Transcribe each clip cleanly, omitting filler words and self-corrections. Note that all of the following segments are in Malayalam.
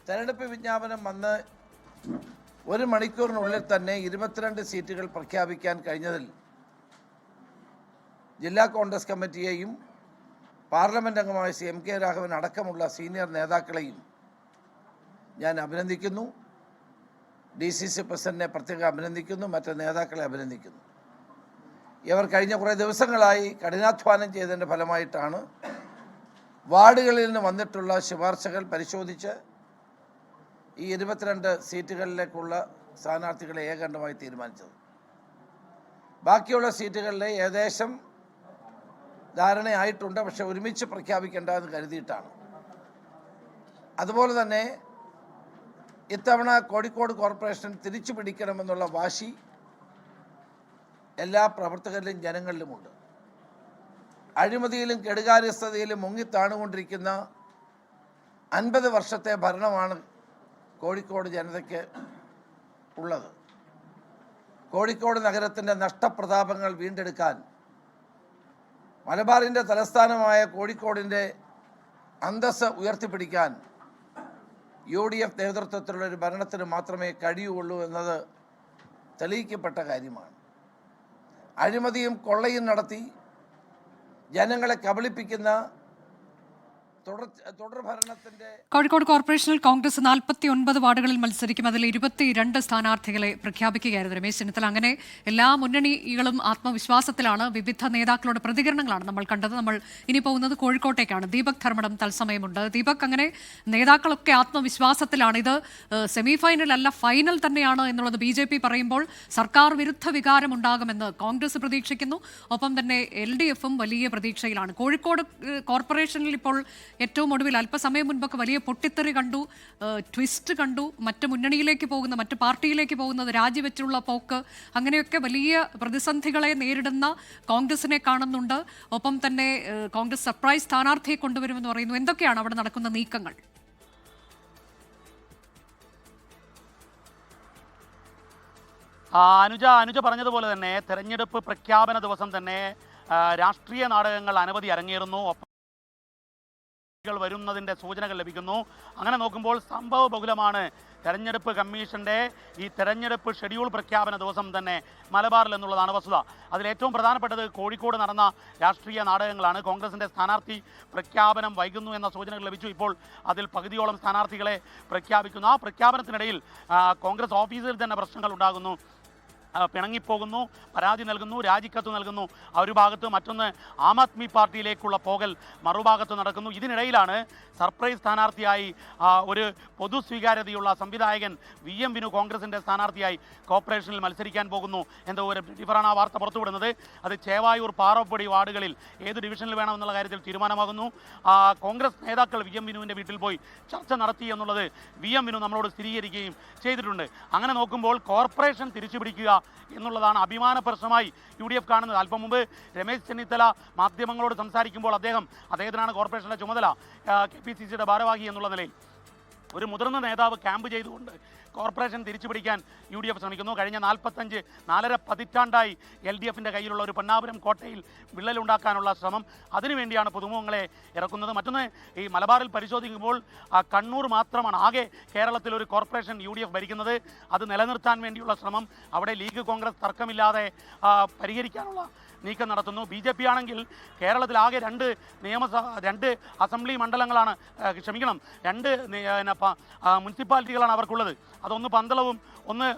തെരഞ്ഞെടുപ്പ് വിജ്ഞാപനം വന്ന് ഒരു മണിക്കൂറിനുള്ളിൽ തന്നെ 22 സീറ്റുകൾ പ്രഖ്യാപിക്കാൻ കഴിഞ്ഞതിൽ ജില്ലാ കോൺഗ്രസ് കമ്മിറ്റിയെയും പാർലമെന്റ് അംഗമായ MK രാഘവൻ അടക്കമുള്ള സീനിയർ നേതാക്കളെയും ഞാൻ അഭിനന്ദിക്കുന്നു. DCC പ്രസിഡന്റിനെ പ്രത്യേകം അഭിനന്ദിക്കുന്നു, മറ്റ് നേതാക്കളെ അഭിനന്ദിക്കുന്നു. ഇവർ കഴിഞ്ഞ കുറേ ദിവസങ്ങളായി കഠിനാധ്വാനം ചെയ്തതിൻ്റെ ഫലമായിട്ടാണ് വാർഡുകളിൽ നിന്ന് വന്നിട്ടുള്ള ശുപാർശകൾ പരിശോധിച്ച് ഈ 22 സീറ്റുകളിലേക്കുള്ള സ്ഥാനാർത്ഥികളെ ഏകകണ്ഠമായി തീരുമാനിച്ചത്. ബാക്കിയുള്ള സീറ്റുകളിലെ ഏകദേശം ധാരണയായിട്ടുണ്ട്, പക്ഷെ ഒരുമിച്ച് പ്രഖ്യാപിക്കേണ്ട എന്ന് കരുതിയിട്ടാണ്. അതുപോലെ തന്നെ ഇത്തവണ കോഴിക്കോട് കോർപ്പറേഷൻ തിരിച്ചു പിടിക്കണമെന്നുള്ള വാശി എല്ലാ പ്രവർത്തകരിലും ജനങ്ങളിലുമുണ്ട്. അഴിമതിയിലും കെടുകാര്യസ്ഥതയിലും മുങ്ങിത്താണുകൊണ്ടിരിക്കുന്ന 50 വർഷത്തെ ഭരണമാണ് കോഴിക്കോട് ജനതയ്ക്ക് ഉള്ളത്. കോഴിക്കോട് നഗരത്തിൻ്റെ നഷ്ടപ്രതാപങ്ങൾ വീണ്ടെടുക്കാൻ, മലബാറിൻ്റെ തലസ്ഥാനമായ കോഴിക്കോടിൻ്റെ അന്തസ്സ് ഉയർത്തിപ്പിടിക്കാൻ UDF നേതൃത്വത്തിലുള്ള ഒരു ഭരണത്തിന് മാത്രമേ കഴിയുള്ളൂ എന്നത് തെളിയിക്കപ്പെട്ട കാര്യമാണ്. അഴിമതിയും കൊള്ളയും നടത്തി ജനങ്ങളെ കബളിപ്പിക്കുന്ന കോഴിക്കോട് കോർപ്പറേഷനിൽ കോൺഗ്രസ് 49 വാർഡുകളിൽ മത്സരിക്കും. അതിൽ 22 സ്ഥാനാർത്ഥികളെ പ്രഖ്യാപിക്കുകയായിരുന്നു രമേശ് ചെന്നിത്തല. അങ്ങനെ എല്ലാ മുന്നണികളും ആത്മവിശ്വാസത്തിലാണ്. വിവിധ നേതാക്കളുടെ പ്രതികരണങ്ങളാണ് നമ്മൾ കണ്ടത്. നമ്മൾ ഇനി പോകുന്നത് കോഴിക്കോട്ടേക്കാണ്. ദീപക് ധർമ്മടം തത്സമയമുണ്ട്. ദീപക്, അങ്ങനെ നേതാക്കളൊക്കെ ആത്മവിശ്വാസത്തിലാണ്. ഇത് സെമി ഫൈനൽ അല്ല, ഫൈനൽ തന്നെയാണ് എന്നുള്ളത് BJP പറയുമ്പോൾ സർക്കാർ വിരുദ്ധ വികാരം ഉണ്ടാകുമെന്ന് കോൺഗ്രസ് പ്രതീക്ഷിക്കുന്നു. ഒപ്പം തന്നെ LDFും വലിയ പ്രതീക്ഷയിലാണ്. കോഴിക്കോട് കോർപ്പറേഷനിൽ ഇപ്പോൾ ഏറ്റവും ഒടുവിൽ അല്പസമയം മുൻപൊക്കെ വലിയ പൊട്ടിത്തെറി കണ്ടു, ട്വിസ്റ്റ് കണ്ടു. മറ്റ് മുന്നണിയിലേക്ക് പോകുന്ന, മറ്റ് പാർട്ടിയിലേക്ക് പോകുന്നത്, രാജിവെച്ചുള്ള പോക്ക്, അങ്ങനെയൊക്കെ വലിയ പ്രതിസന്ധികളെ നേരിടുന്ന കോൺഗ്രസിനെ കാണുന്നുണ്ട്. ഒപ്പം തന്നെ കോൺഗ്രസ് സർപ്രൈസ് സ്ഥാനാർത്ഥിയെ കൊണ്ടുവരുമെന്ന് പറയുന്നു. എന്തൊക്കെയാണ് അവിടെ നടക്കുന്ന നീക്കങ്ങൾ? അനുജ പറഞ്ഞതുപോലെ തന്നെ തെരഞ്ഞെടുപ്പ് പ്രഖ്യാപന ദിവസം തന്നെ രാഷ്ട്രീയ നാടകങ്ങൾ അനവധി അരങ്ങേറുന്നു. വരുന്നതിൻ്റെ സൂചനകൾ ലഭിക്കുന്നു. അങ്ങനെ നോക്കുമ്പോൾ സംഭവ ബഹുലമാണ് തെരഞ്ഞെടുപ്പ് കമ്മീഷന്റെ ഈ തെരഞ്ഞെടുപ്പ് ഷെഡ്യൂൾ പ്രഖ്യാപന ദിവസം തന്നെ മലബാറിൽ എന്നുള്ളതാണ് വസ്തുത. അതിലേറ്റവും പ്രധാനപ്പെട്ടത് കോഴിക്കോട് നടന്ന രാഷ്ട്രീയ നാടകങ്ങളാണ്. കോൺഗ്രസിന്റെ സ്ഥാനാർത്ഥി പ്രഖ്യാപനം വൈകുന്നു എന്ന സൂചനകൾ ലഭിച്ചു. ഇപ്പോൾ അതിൽ പകുതിയോളം സ്ഥാനാർത്ഥികളെ പ്രഖ്യാപിക്കുന്നു. ആ പ്രഖ്യാപനത്തിനിടയിൽ കോൺഗ്രസ് ഓഫീസിൽ തന്നെ പ്രശ്നങ്ങൾ ഉണ്ടാകുന്നു. പിണങ്ങിപ്പോകുന്നു, പരാതി നൽകുന്നു, രാജിക്കത്ത് നൽകുന്നു ഒരു ഭാഗത്ത്. മറ്റൊന്ന് ആം ആദ്മി പാർട്ടിയിലേക്കുള്ള പോകൽ മറുഭാഗത്ത് നടക്കുന്നു. ഇതിനിടയിലാണ് സർപ്രൈസ് സ്ഥാനാർത്ഥിയായി ഒരു പൊതു സ്വീകാര്യതയുള്ള സംവിധായകൻ VM വിനു കോൺഗ്രസിൻ്റെ സ്ഥാനാർത്ഥിയായി കോർപ്പറേഷനിൽ മത്സരിക്കാൻ പോകുന്നു എന്ന ഒരു ഡിഫറാണ് ആ വാർത്ത പുറത്തുവിടുന്നത്. അത് ചേവായൂർ, പാറപ്പൊടി വാർഡുകളിൽ ഏത് ഡിവിഷനിൽ വേണമെന്നുള്ള കാര്യത്തിൽ തീരുമാനമാകുന്നു. കോൺഗ്രസ് നേതാക്കൾ VM വിനുവിൻ്റെ വീട്ടിൽ പോയി ചർച്ച നടത്തി എന്നുള്ളത് VM വിനു നമ്മളോട് സ്ഥിരീകരിക്കുകയും ചെയ്തിട്ടുണ്ട്. അങ്ങനെ നോക്കുമ്പോൾ കോർപ്പറേഷൻ തിരിച്ചു പിടിക്കുക എന്നുള്ളതാണ് അഭിമാന പ്രശ്നമായി UDF കാണുന്നത്. അല്പം മുമ്പ് രമേശ് ചെന്നിത്തല മാധ്യമങ്ങളോട് സംസാരിക്കുമ്പോൾ അദ്ദേഹത്തിനാണ് കോർപ്പറേഷന്റെ ചുമതല, KPCCയുടെ ഭാരവാഹി എന്നുള്ള നിലയിൽ ഒരു മുതിർന്ന നേതാവ് ക്യാമ്പ് ചെയ്തുകൊണ്ട് കോർപ്പറേഷൻ തിരിച്ചുപിടിക്കാൻ UDF ശ്രമിക്കുന്നു. കഴിഞ്ഞ 4.5 പതിറ്റാണ്ടായി LDFിൻ്റെ കയ്യിലുള്ള ഒരു പൊന്നാപുരം കോട്ടയിൽ വിള്ളലുണ്ടാക്കാനുള്ള ശ്രമം, അതിനുവേണ്ടിയാണ് പുതുമുഖങ്ങളെ ഇറക്കുന്നത്. മറ്റൊന്ന്, ഈ മലബാറിൽ പരിശോധിക്കുമ്പോൾ കണ്ണൂർ മാത്രമാണ് ആകെ കേരളത്തിൽ ഒരു കോർപ്പറേഷൻ UDF ഭരിക്കുന്നത്. അത് നിലനിർത്താൻ വേണ്ടിയുള്ള ശ്രമം അവിടെ ലീഗ് കോൺഗ്രസ് തർക്കമില്ലാതെ പരിഹരിക്കാനുള്ള നീക്കം നടത്തുന്നു. BJP ആണെങ്കിൽ കേരളത്തിൽ ആകെ 2 അസംബ്ലി മണ്ഡലങ്ങളാണ്, ക്ഷമിക്കണം, 2 മുനിസിപ്പാലിറ്റികളാണ് അവർക്കുള്ളത്. അതൊന്ന് പന്തളവും ഒന്ന്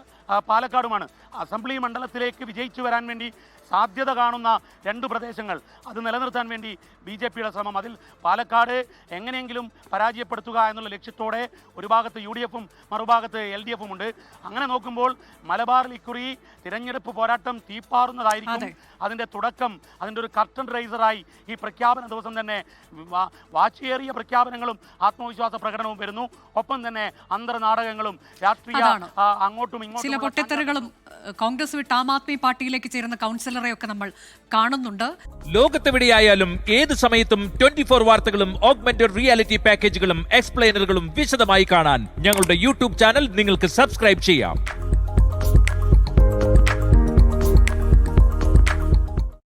പാലക്കാടുമാണ്. അസംബ്ലി മണ്ഡലത്തിലേക്ക് വിജയിച്ചു വരാൻ വേണ്ടി സാധ്യത കാണുന്ന 2 പ്രദേശങ്ങൾ, അത് നിലനിർത്താൻ വേണ്ടി BJPയുടെ ശ്രമം. അതിൽ പാലക്കാട് എങ്ങനെയെങ്കിലും പരാജയപ്പെടുത്തുക എന്നുള്ള ലക്ഷ്യത്തോടെ ഒരു ഭാഗത്ത് UDFും മറുഭാഗത്ത് LDFും ഉണ്ട്. അങ്ങനെ നോക്കുമ്പോൾ മലബാറിൽ ഇക്കുറി തിരഞ്ഞെടുപ്പ് പോരാട്ടം തീപ്പാറുന്നതായിരിക്കും. അതിൻ്റെ തുടക്കം, അതിൻ്റെ ഒരു കർട്ടൻ റൈസറായി ഈ പ്രഖ്യാപന ദിവസം തന്നെ വാശിയേറിയ പ്രഖ്യാപനങ്ങളും ആത്മവിശ്വാസ പ്രകടനവും വരുന്നു. ഒപ്പം തന്നെ അന്തർനാടകങ്ങളും രാഷ്ട്രീയ അങ്ങോട്ടും ഇങ്ങോട്ടും ചില പൊട്ടിത്തെറികളും കോൺഗ്രസ് വിട്ട് ആം ആദ്മി പാർട്ടിയിലേക്ക് ചേരുന്ന കൗൺസിലറെയൊക്കെ നമ്മൾ കാണുന്നുണ്ട്. ലോകത്തെവിടെയായാലും ഏത് സമയത്തും 24 വാർത്തകളും ഓഗ്മെന്റഡ് റിയാലിറ്റി പാക്കേജുകളും എക്സ്പ്ലെയിനറുകളും വിശദമായി കാണാൻ ഞങ്ങളുടെ YouTube ചാനൽ നിങ്ങൾക്ക് സബ്സ്ക്രൈബ് ചെയ്യാം.